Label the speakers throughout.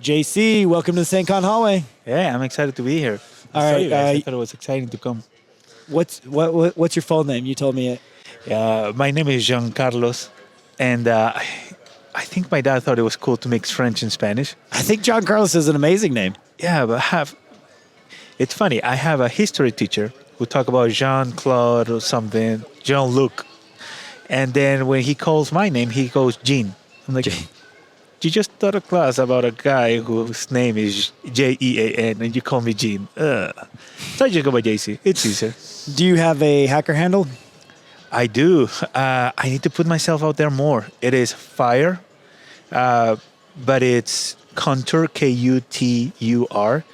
Speaker 1: JC, welcome to the SAINTCON Hallway.
Speaker 2: Yeah, I'm excited to be here.
Speaker 1: All
Speaker 2: I saw
Speaker 1: right,
Speaker 2: you guys. I thought it was exciting to come.
Speaker 1: What's your full name? You told me it.
Speaker 2: My name is Jean Carlos, and I think my dad thought it was cool to mix French and Spanish.
Speaker 1: I think John Carlos is an amazing name.
Speaker 2: Yeah, but it's funny. I have a history teacher who talk about Jean Claude or something, Jean Luc, and then when he calls my name, he goes Jean. I'm like,
Speaker 1: Jean.
Speaker 2: you just taught a class about a guy whose name is Jean, and you call me Jean. So I just go by JC. It's easier.
Speaker 1: Do you have a hacker handle?
Speaker 2: I do. I need to put myself out there more. It is fire, but it's Contour, Kutur.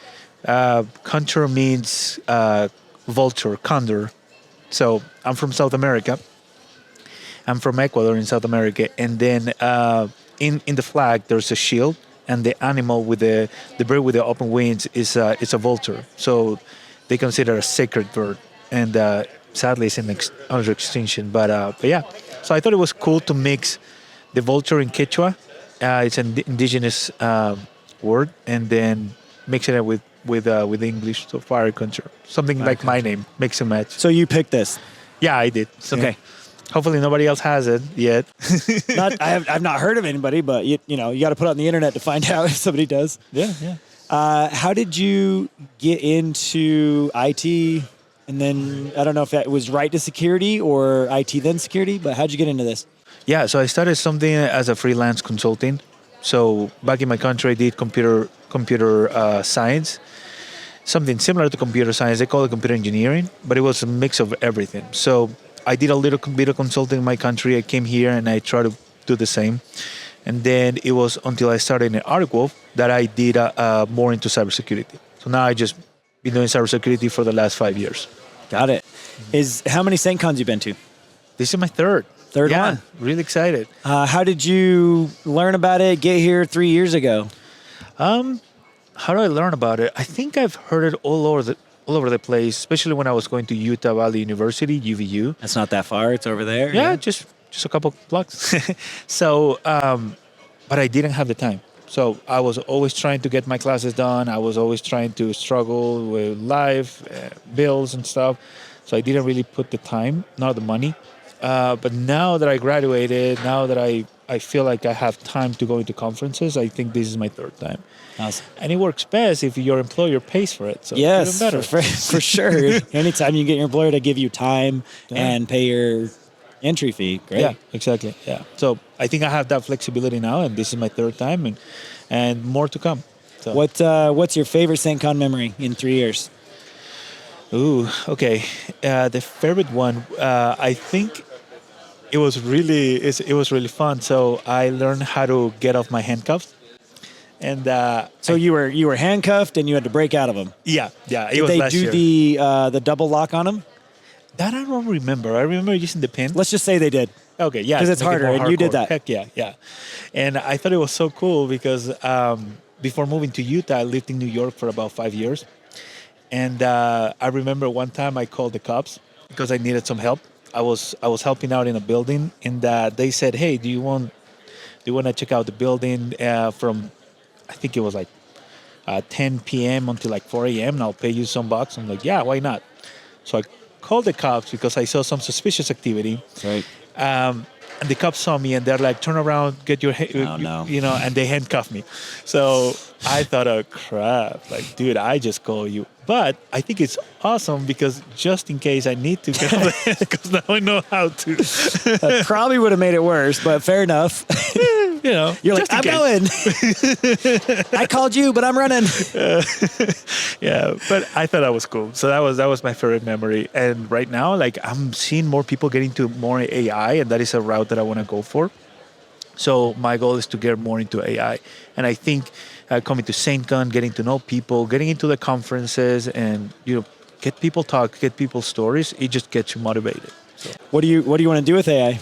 Speaker 2: Contour means vulture, condor. So I'm from South America. I'm from Ecuador in South America. And then in the flag, there's a shield. And the animal with the bird with the open wings is a vulture. So they consider a sacred bird. And sadly, it's under extinction. But yeah, so I thought it was cool to mix the vulture in Quechua. It's an indigenous word, and then mix it with English. So fire culture, something like my name, mix and match.
Speaker 1: So you picked this.
Speaker 2: Yeah, I did.
Speaker 1: Okay.
Speaker 2: Hopefully nobody else has it yet.
Speaker 1: I've not heard of anybody, but you got to put it on the internet to find out if somebody does.
Speaker 2: Yeah, yeah.
Speaker 1: How did you get into IT? And then I don't know if that was right to security or IT then security, but how'd you get into this?
Speaker 2: Yeah, so I started something as a freelance consulting. So back in my country, I did computer science, something similar to computer science. They call it computer engineering, but it was a mix of everything. So I did a little computer consulting in my country. I came here and I tried to do the same. And then it was until I started in Arcwolf that I did more into cybersecurity. So now I just been doing cybersecurity for the last 5 years.
Speaker 1: Got it. How many SAINTCONs you been to?
Speaker 2: This is my third.
Speaker 1: Third
Speaker 2: yeah,
Speaker 1: one.
Speaker 2: Really excited.
Speaker 1: How did you learn about it? Get here 3 years ago.
Speaker 2: How did I learn about it? I think I've heard it all over the place, especially when I was going to Utah Valley University, UVU.
Speaker 1: That's not that far. It's over there.
Speaker 2: Yeah, just a couple blocks. So, but I didn't have the time. So I was always trying to get my classes done. I was always trying to struggle with life, bills and stuff. So I didn't really put the time, nor the money. But now that I graduated, now that I feel like I have time to go into conferences, I think this is my third time.
Speaker 1: Awesome.
Speaker 2: And it works best if your employer pays for it. So
Speaker 1: yes,
Speaker 2: even better.
Speaker 1: For sure. Anytime you get your employer to give you time and pay your entry fee, great.
Speaker 2: Yeah, exactly. Yeah. So I think I have that flexibility now, and this is my third time, and more to come. So.
Speaker 1: What's your favorite SAINTCON memory in 3 years?
Speaker 2: Ooh, okay. The favorite one, I think it was really fun. So I learned how to get off my handcuffs, and
Speaker 1: so you were handcuffed and you had to break out of them.
Speaker 2: Yeah.
Speaker 1: Did they do the double lock on them?
Speaker 2: That I don't remember. I remember using the pin.
Speaker 1: Let's just say they did.
Speaker 2: Okay, yeah.
Speaker 1: Because it's harder, and you did that.
Speaker 2: Heck yeah. And I thought it was so cool because before moving to Utah, I lived in New York for about 5 years. And I remember one time I called the cops because I needed some help. I was helping out in a building, and they said, "Hey, do you want to check out the building from?" I think it was like 10 p.m. until like 4 a.m. and I'll pay you some bucks. I'm like, "Yeah, why not?" So I called the cops because I saw some suspicious activity.
Speaker 1: Right.
Speaker 2: And the cops saw me and they're like, "Turn around, get your," and they handcuffed me. So I thought, "Oh crap! Like, dude, I just call you." But I think it's awesome because just in case I need to go there, because now I know how to.
Speaker 1: That probably would have made it worse, but fair enough. You're like, "I'm going." I called you, but I'm running.
Speaker 2: Yeah, but I thought that was cool. So that was my favorite memory. And right now, like, I'm seeing more people get into more AI, and that is a route that I want to go for. So my goal is to get more into AI, and I think coming to SAINTCON, getting to know people, getting into the conferences, and get people talk, get people stories. It just gets you motivated. So.
Speaker 1: What do you want to do with AI?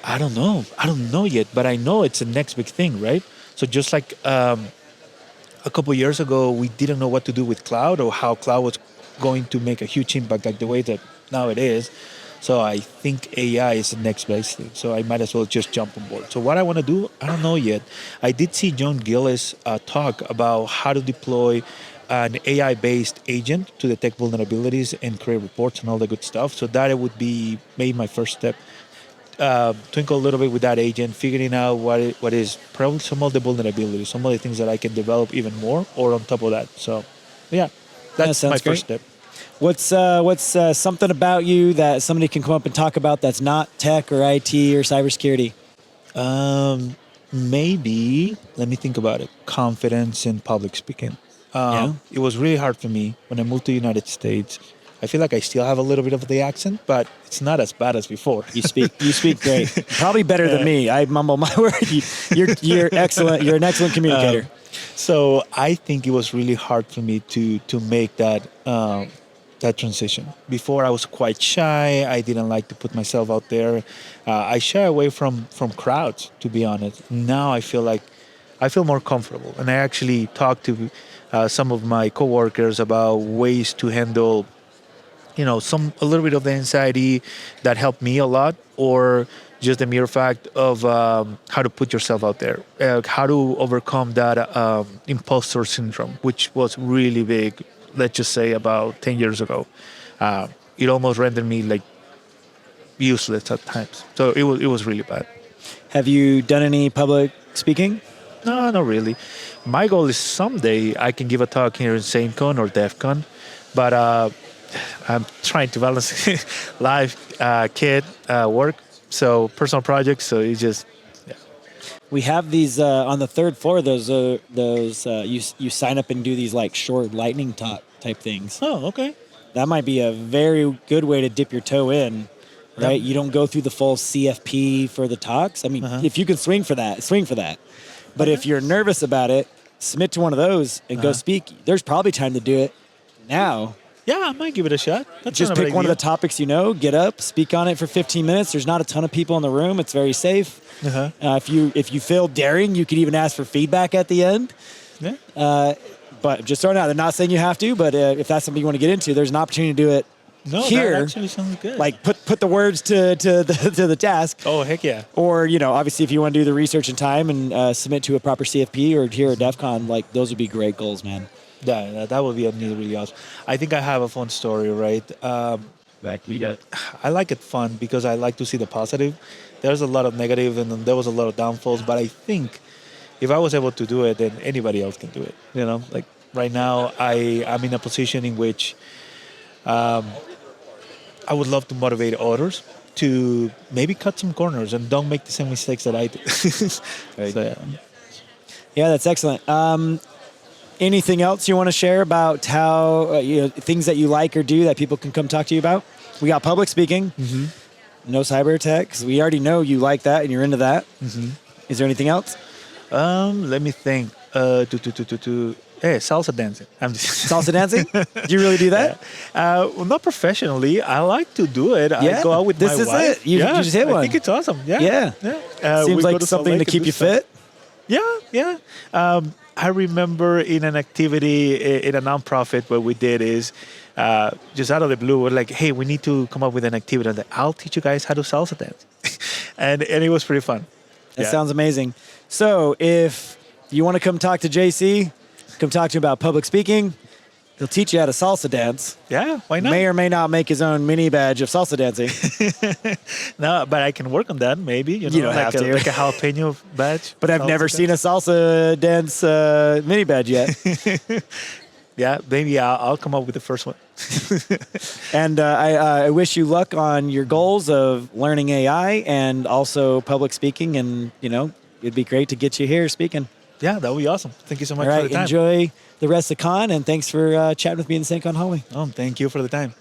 Speaker 2: I don't know yet, but I know it's the next big thing, right? So just like a couple of years ago, we didn't know what to do with cloud or how cloud was going to make a huge impact like the way that now it is. So I think AI is the next best thing. So I might as well just jump on board. So what I want to do, I don't know yet. I did see John Gillis talk about how to deploy an AI-based agent to detect vulnerabilities and create reports and all the good stuff. So that would be maybe my first step. Twinkle a little bit with that agent, figuring out what is probably some of the vulnerabilities, some of the things that I can develop even more, or on top of that. So, yeah, that's my first step.
Speaker 1: What's something about you that somebody can come up and talk about that's not tech or IT or cybersecurity?
Speaker 2: Maybe, let me think about it. Confidence in public speaking. It was really hard for me when I moved to the United States. I feel like I still have a little bit of the accent, but it's not as bad as before.
Speaker 1: You speak great. Probably better than me. I mumble my word. You're excellent. You're an excellent communicator.
Speaker 2: So I think it was really hard for me to make that transition. Before I was quite shy. I didn't like to put myself out there. I shy away from crowds, to be honest. Now I feel more comfortable, and I actually talked to some of my coworkers about ways to handle a little bit of the anxiety that helped me a lot, or just the mere fact of how to put yourself out there, how to overcome that imposter syndrome, which was really big, let's just say about 10 years ago. It almost rendered me like useless at times. So it was really bad.
Speaker 1: Have you done any public speaking?
Speaker 2: No, not really. My goal is someday I can give a talk here in SAINTCON or DEFCON, but I'm trying to balance life, kid, work, so personal projects. So it's just, yeah.
Speaker 1: We have these on the third floor. Those you sign up and do these like short lightning talk type things.
Speaker 2: Oh, okay.
Speaker 1: That might be a very good way to dip your toe in, right? Yep. You don't go through the full CFP for the talks. I mean, if you can swing for that, swing for that. But if you're nervous about it, submit to one of those and go speak. There's probably time to do it now.
Speaker 2: Yeah, I might give it a shot. That's
Speaker 1: just pick one of the topics get up, speak on it for 15 minutes. There's not a ton of people in the room. It's very safe. If you feel daring, you could even ask for feedback at the end. Yeah. But just throwing out, they're not saying you have to, but if that's something you want to get into, there's an opportunity to do it here.
Speaker 2: That actually sounds good.
Speaker 1: Like put the words to the task.
Speaker 2: Oh, heck yeah.
Speaker 1: Or, obviously if you want to do the research and time and submit to a proper CFP or here at DEF CON, like those would be great goals, man.
Speaker 2: Yeah, that would be really awesome. I think I have a fun story, right? I like it fun because I like to see the positive. There's a lot of negative and there was a lot of downfalls, but I think if I was able to do it, then anybody else can do it. Like right now, I'm in a position in which I would love to motivate others to maybe cut some corners and don't make the same mistakes that I did. Right. So,
Speaker 1: yeah, that's excellent. Anything else you want to share about how things that you like or do that people can come talk to you about? We got public speaking, no cyber tech. 'Cause we already know you like that and you're into that. Is there anything else?
Speaker 2: Let me think. Hey, salsa dancing.
Speaker 1: Salsa dancing? Do you really do that?
Speaker 2: Well, not professionally. I like to do it. I go out with my wife.
Speaker 1: This is it. You just hit one.
Speaker 2: I think it's awesome. Yeah.
Speaker 1: Seems like something to keep you fit.
Speaker 2: Yeah. I remember in an activity in a nonprofit, what we did is just out of the blue, we're like, hey, we need to come up with an activity. I'm like, I'll teach you guys how to salsa dance. and it was pretty fun.
Speaker 1: That sounds amazing. So if you want to come talk to JC, come talk to him about public speaking. He'll teach you how to salsa dance.
Speaker 2: Yeah, why not?
Speaker 1: May or may not make his own mini badge of salsa dancing.
Speaker 2: No, but I can work on that maybe. You
Speaker 1: don't have to.
Speaker 2: Like a jalapeno badge.
Speaker 1: But I've never seen a salsa dance mini badge yet.
Speaker 2: Yeah, maybe I'll come up with the first one.
Speaker 1: And I wish you luck on your goals of learning AI and also public speaking. And, it'd be great to get you here speaking.
Speaker 2: Yeah, that would be awesome. Thank you so much
Speaker 1: for
Speaker 2: the time.
Speaker 1: Enjoy the rest of the con, and thanks for chatting with me in the SAINTCON Hallway.
Speaker 2: Thank you for the time.